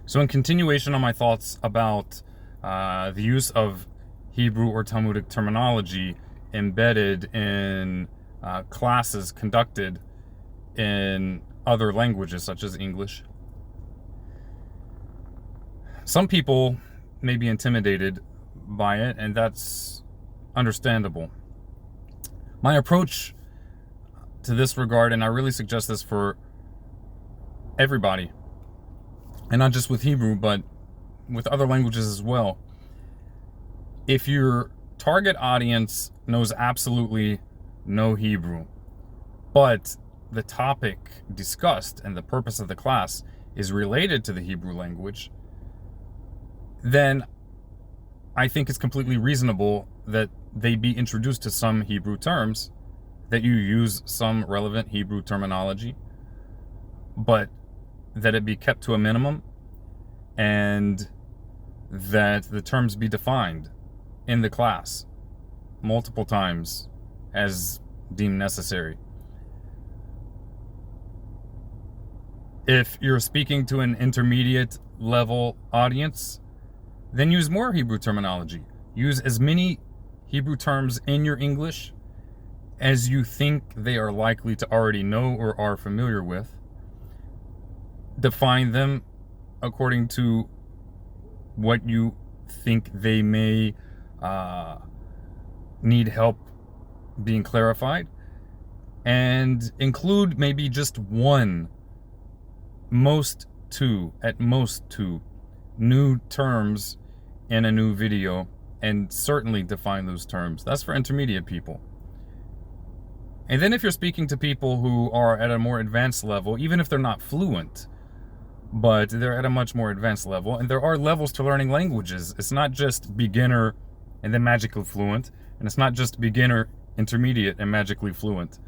So in continuation on my thoughts about the use of Hebrew or Talmudic terminology embedded in classes conducted in other languages such as English, some people may be intimidated by it, and that's understandable. My approach to this regard, and I really suggest this for everybody, and not just with Hebrew, but with other languages as well. If your target audience knows absolutely no Hebrew, but the topic discussed and the purpose of the class is related to the Hebrew language, then I think it's completely reasonable that they be introduced to some Hebrew terms, that you use some relevant Hebrew terminology, but that it be kept to a minimum, and that the terms be defined in the class multiple times as deemed necessary. If you're speaking to an intermediate level audience, then use more Hebrew terminology. Use as many Hebrew terms in your English as you think they are likely to already know or are familiar with. Define them according to what you think they may need help being clarified, and include maybe just one, at most two new terms in a new video, and certainly define those terms. That's for intermediate people. And then if you're speaking to people who are at a more advanced level, even if they're not fluent, but they're at a much more advanced level, and there are levels to learning languages. It's not just beginner and then magically fluent, and it's not just beginner, intermediate, and magically fluent.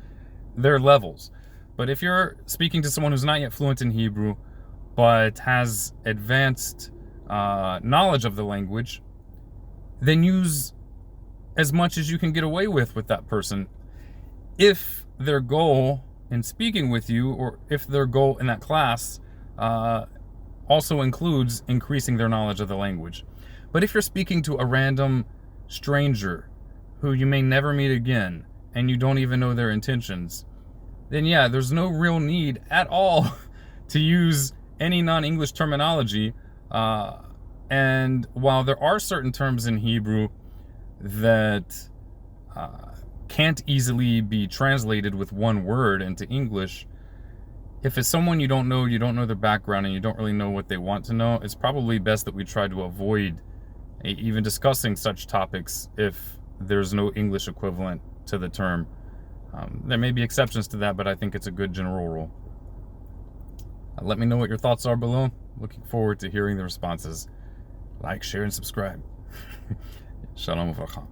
There are levels. But if you're speaking to someone who's not yet fluent in Hebrew, but has advanced knowledge of the language, then use as much as you can get away with that person. If their goal in speaking with you, or if their goal in that class also includes increasing their knowledge of the language. But if you're speaking to a random stranger who you may never meet again, and you don't even know their intentions, then yeah, there's no real need at all to use any non-English terminology. And while there are certain terms in Hebrew that can't easily be translated with one word into English, if it's someone you don't know their background, and you don't really know what they want to know, it's probably best that we try to avoid even discussing such topics if there's no English equivalent to the term. There may be exceptions to that, but I think it's a good general rule. Let me know what your thoughts are below. Looking forward to hearing the responses. Like, share, and subscribe. Shalom uvracha.